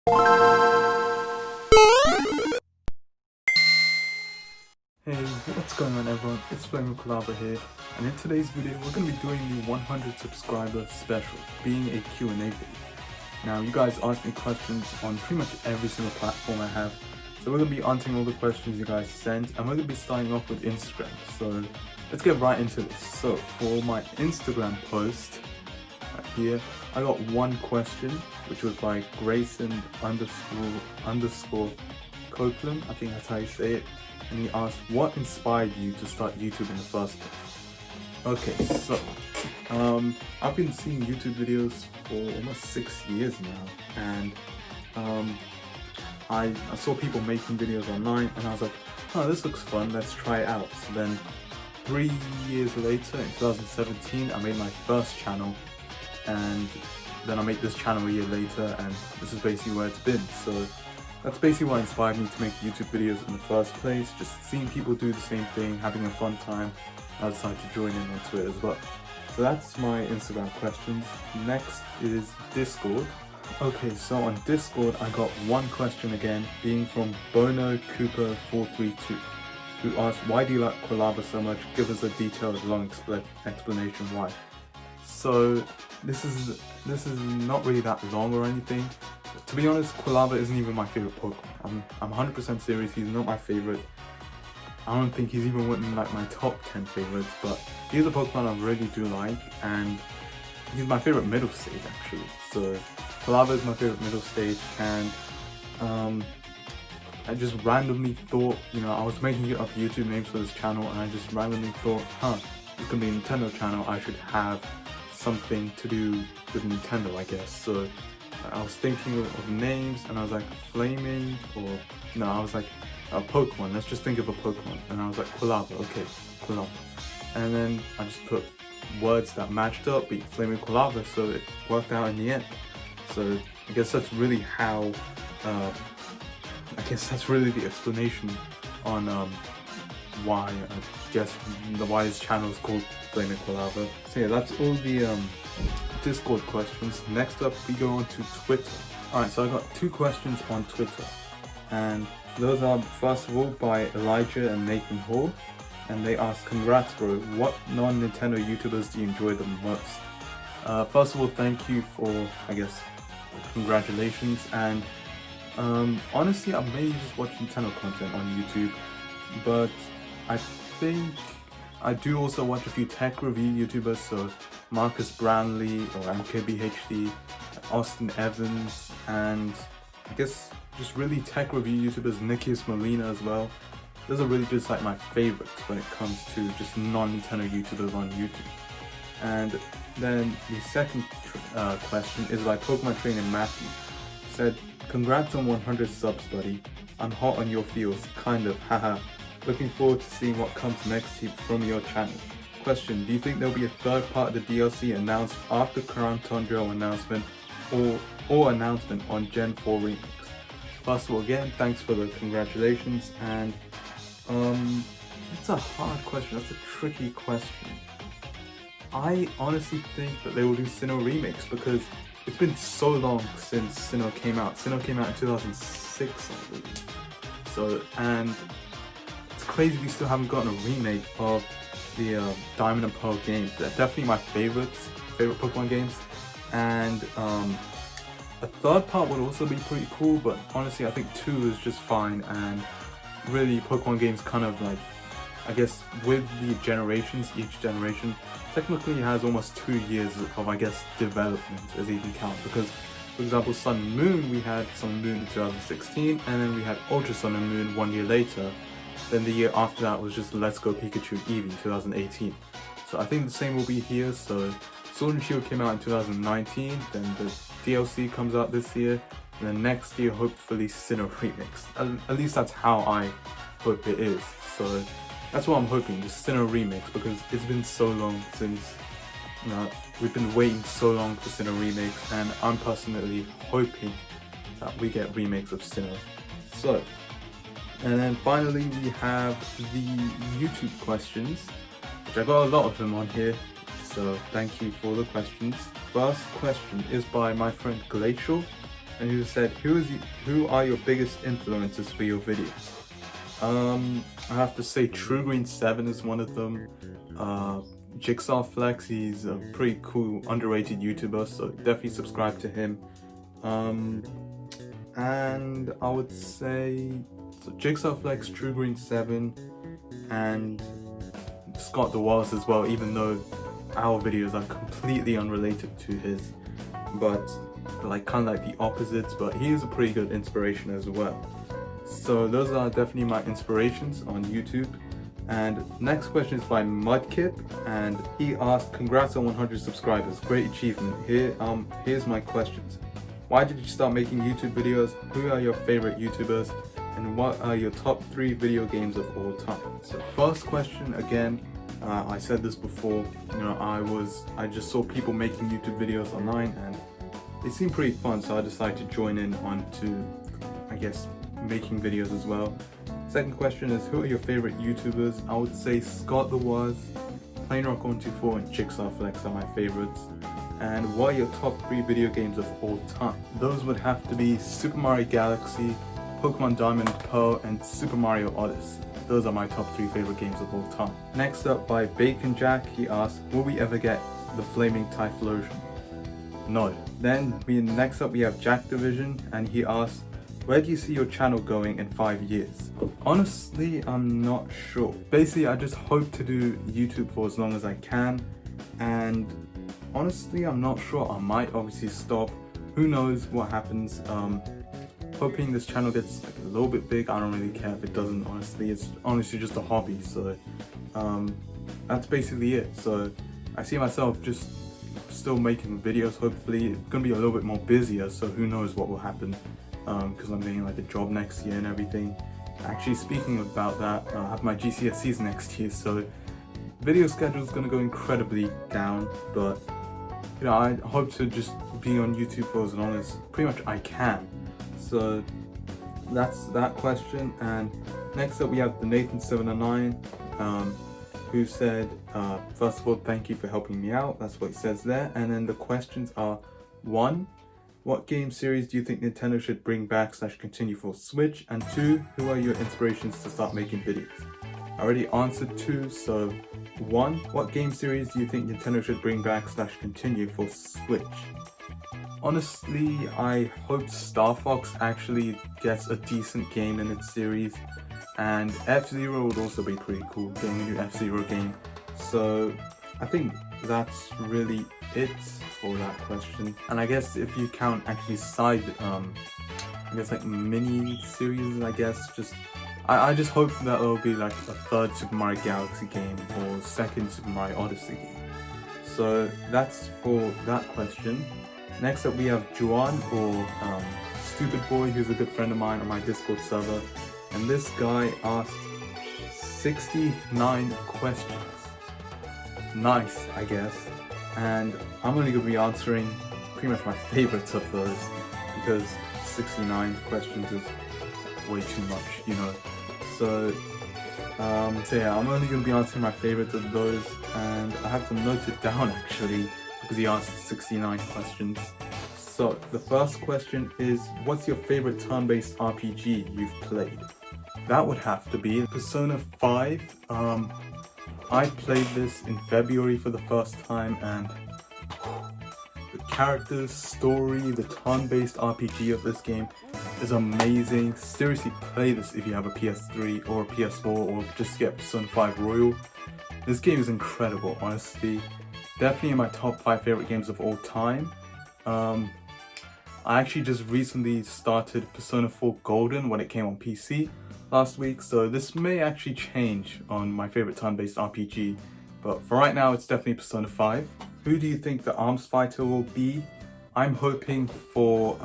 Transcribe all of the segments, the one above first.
Hey, what's going on everyone? It's Quilava here, and in today's video we're going to be doing the 100 subscriber special, being a Q&A video. Now you guys asked me questions on pretty much every single platform I have, so we're going to be answering all the questions you guys sent, and we're going to be starting off with Instagram. So let's get right into this. So for my Instagram post, right here, I got one question, which was by Grayson underscore Copeland, I think that's how you say it. And he asked, what inspired you to start YouTube in the first place? Okay, so I've been seeing YouTube videos for almost 6 years now, and I saw people making videos online, and I was like, oh, this looks fun, let's try it out. So then 3 years later, in 2017, I made my first channel, and then I made this channel a year later, and this is basically where it's been. So that's basically what inspired me to make YouTube videos in the first place, just seeing people do the same thing, having a fun time. I decided to join in onto it as well. So that's my Instagram questions. Next is Discord. Okay, so on Discord I got one question again, being from Bono Cooper 432, who asked, why do you like Quilava so much? Give us a detailed long explanation why. So this is not really that long or anything. To be honest, Quilava isn't even my favorite Pokemon. I'm 100% serious, he's not my favorite. I don't think he's even within like my top 10 favorites, but he's a Pokemon I really do like, and he's my favorite middle stage actually. So Quilava is my favorite middle stage, and I just randomly thought, I was making up YouTube names for this channel, and I just randomly thought, it's gonna be a Nintendo channel, I should have something to do with Nintendo, I guess. So I was thinking of names, and I was like, Flaming, or no, I was like, Pokemon, let's just think of a Pokemon. And I was like, Quilava, okay, Quilava. And then I just put words that matched up, beat Flaming Quilava, so it worked out in the end. So I guess that's really how, that's really the explanation on why, why this channel is called Flaming Quilava. So yeah, that's all the Discord questions. Next up, we go on to Twitter. Alright, so I got two questions on Twitter, and those are, first of all, by Elijah and Nathan Hall, and they ask, congrats bro, what non-Nintendo YouTubers do you enjoy the most? First of all, thank you for, congratulations, and honestly, I mainly just watch Nintendo content on YouTube, but I think I do also watch a few tech review YouTubers, so Marcus Brownlee or MKBHD, Austin Evans, and I guess just really tech review YouTubers, Nikias Molina as well. Those are really just like my favorites when it comes to just non-Nintendo YouTubers on YouTube. And then the second question is by Pokemon Trainer Matthew. Said, congrats on 100 subs buddy, I'm hot on your feels, kind of, haha. Looking forward to seeing what comes next from your channel. Question, do you think there'll be a third part of the DLC announced after Crown Tundra announcement or announcement on Gen 4 Remix? First of all, again, thanks for the congratulations, and it's a hard question, that's a tricky question. I honestly think that they will do Sinnoh Remix because it's been so long since Sinnoh came out. Sinnoh came out in 2006, I believe. So, and it's crazy we still haven't gotten a remake of the Diamond and Pearl games. They're definitely my favorite Pokemon games, and a third part would also be pretty cool, but honestly I think 2 is just fine. And really Pokemon games kind of like, I guess with the generations, each generation technically has almost 2 years of development, as you can count, because for example Sun and Moon, we had Sun and Moon in 2016, and then we had Ultra Sun and Moon 1 year later. Then the year after that was just Let's Go Pikachu Eevee 2018. So I think the same will be here. So Sword and Shield came out in 2019, then the DLC comes out this year, and then next year hopefully Sinnoh Remix. At least that's how I hope it is. So that's what I'm hoping, just Sinnoh Remix, because it's been so long since, we've been waiting so long for Sinnoh Remix, and I'm personally hoping that we get remakes of Sinnoh. So, and then finally we have the YouTube questions, which I got a lot of them on here, so thank you for the questions. First question is by my friend Glacial, and he said, who are your biggest influences for your videos? I have to say True Green 7 is one of them. Jigsaw Flex, he's a pretty cool, underrated YouTuber, so definitely subscribe to him. And I would say so Jigsaw Flex, True Green 7, and Scott the Walls as well, even though our videos are completely unrelated to his, but like kind of like the opposites, but he is a pretty good inspiration as well. So those are definitely my inspirations on YouTube. And next question is by Mudkip, and he asked, congrats on 100 subscribers, great achievement. Here's my questions. Why did you start making YouTube videos? Who are your favorite YouTubers? And what are your top 3 video games of all time? So first question, again, I said this before, you know, I just saw people making YouTube videos online and it seemed pretty fun, so I decided to join in onto, I guess, making videos as well. Second question is, who are your favorite YouTubers? I would say Scott the Was, PlainRock124 and Jigsaw Flex are my favorites. And what are your top 3 video games of all time? Those would have to be Super Mario Galaxy, Pokemon Diamond and Pearl, and Super Mario Odyssey. Those are my top 3 favorite games of all time. Next up by Bacon Jack, he asked, will we ever get the Flaming Typhlosion? No. Then next up we have Jack Division, and he asked, where do you see your channel going in 5 years? Honestly, I'm not sure. Basically, I just hope to do YouTube for as long as I can, and honestly, I'm not sure. I might obviously stop. Who knows what happens. Hoping this channel gets like a little bit big. I don't really care if it doesn't, honestly. It's honestly just a hobby, so that's basically it. So I see myself just still making videos. Hopefully it's gonna be a little bit more busier, so who knows what will happen, because I'm getting like a job next year and everything. Actually, speaking about that, I have my GCSEs next year, so video schedule is gonna go incredibly down, but you know, I hope to just be on YouTube for as long as pretty much I can. So that's that question. And next up we have the Nathan709, who said, first of all, thank you for helping me out. That's what he says there. And then the questions are, 1, what game series do you think Nintendo should bring back / continue for Switch? And 2, who are your inspirations to start making videos? I already answered 2, so 1, what game series do you think Nintendo should bring back / continue for Switch? Honestly, I hope Star Fox actually gets a decent game in its series, and F-Zero would also be pretty cool, getting a new F-Zero game. So I think that's really it for that question. And I guess if you count actually side, I guess like mini series, I guess, I just hope that it'll be like a 3rd Super Mario Galaxy game or 2nd Super Mario Odyssey game. So that's for that question. Next up we have Juan, or Stupid Boy, who's a good friend of mine on my Discord server. And this guy asked 69 questions. Nice, I guess. And I'm only going to be answering pretty much my favorites of those, because 69 questions is way too much, you know. So yeah, I'm only going to be answering my favorites of those, and I have to note it down actually, because he asked 69 questions. So the first question is, what's your favorite turn-based RPG you've played? That would have to be Persona 5. I played this in February for the first time, and the characters, story, the turn-based RPG of this game is amazing. Seriously, play this if you have a PS3 or a PS4, or just get Persona 5 Royal. This game is incredible, honestly. Definitely in my top 5 favorite games of all time. I actually just recently started Persona 4 Golden when it came on PC last week, so this may actually change on my favorite turn-based RPG, but for right now it's definitely Persona 5. Who do you think the ARMS fighter will be? I'm hoping for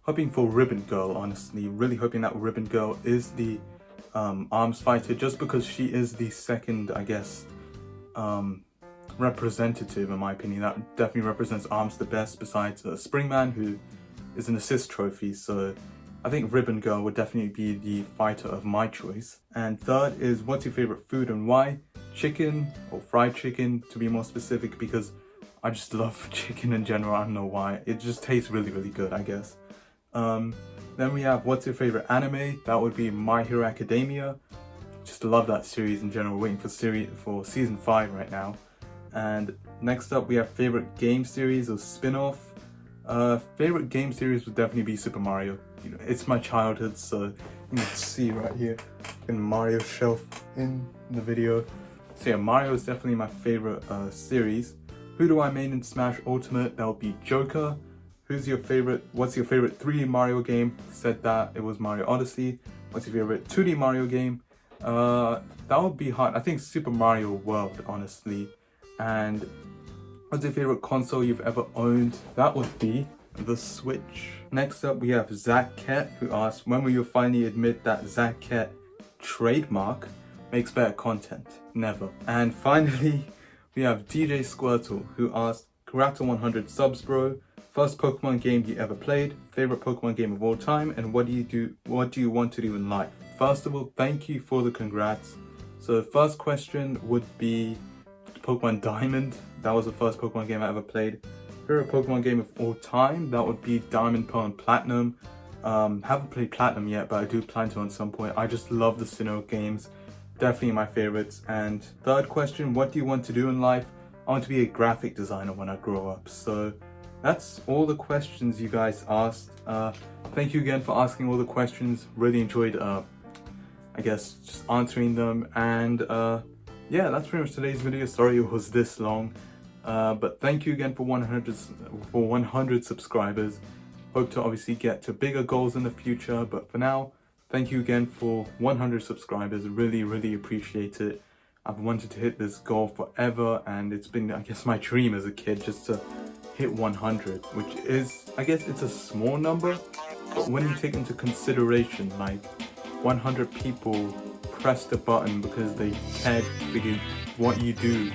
Ribbon Girl, honestly. Really hoping that Ribbon Girl is the ARMS fighter, just because she is the second, I guess, representative, in my opinion, that definitely represents ARMS the best, besides Springman, who is an assist trophy. So I think Ribbon Girl would definitely be the fighter of my choice. And third is, what's your favorite food and why? Chicken, or fried chicken to be more specific, because I just love chicken in general. I don't know why. It just tastes really, really good, I guess. Then we have what's your favorite anime? That would be My Hero Academia. Just love that series in general. Waiting for season 5 right now. And next up we have favorite game series or spin-off. Favorite game series would definitely be Super Mario. You know, it's my childhood, so you can see right here in Mario shelf in the video. So yeah, Mario is definitely my favorite series. Who do I main in Smash Ultimate? That would be Joker. What's your favorite 3D Mario game? Said that it was Mario Odyssey. What's your favorite 2D Mario game? That would be hard. I think Super Mario World, honestly. And what's your favorite console you've ever owned? That would be the Switch. Next up we have Zach Kett, who asked, when will you finally admit that Zach Kett trademark makes better content? Never. And finally we have DJ Squirtle, who asked, congrats on 100 subs, bro. First Pokemon game you ever played, favorite Pokemon game of all time, and what do you want to do in life? First of all, thank you for the congrats. So the first question would be Pokemon Diamond. That was the first Pokemon game I ever played. Favorite Pokemon game of all time, that would be Diamond, Pearl, and Platinum. Haven't played Platinum yet, but I do plan to at some point. I just love the Sinnoh games. Definitely my favorites. And third question, what do you want to do in life? I want to be a graphic designer when I grow up. So that's all the questions you guys asked. Thank you again for asking all the questions. Really enjoyed, I guess, just answering them. And yeah, that's pretty much today's video. Sorry it was this long. But thank you again for 100 subscribers. Hope to obviously get to bigger goals in the future. But for now, thank you again for 100 subscribers. Really, really appreciate it. I've wanted to hit this goal forever. And it's been, I guess, my dream as a kid just to hit 100, which is, I guess it's a small number, but when you take into consideration like 100 people pressed the button because they cared for what you do,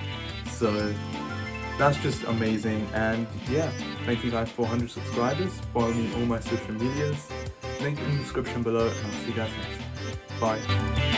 so that's just amazing. And yeah, thank you guys for 100 subscribers. Follow me on all my social medias, link in the description below, and I'll see you guys next time. Bye.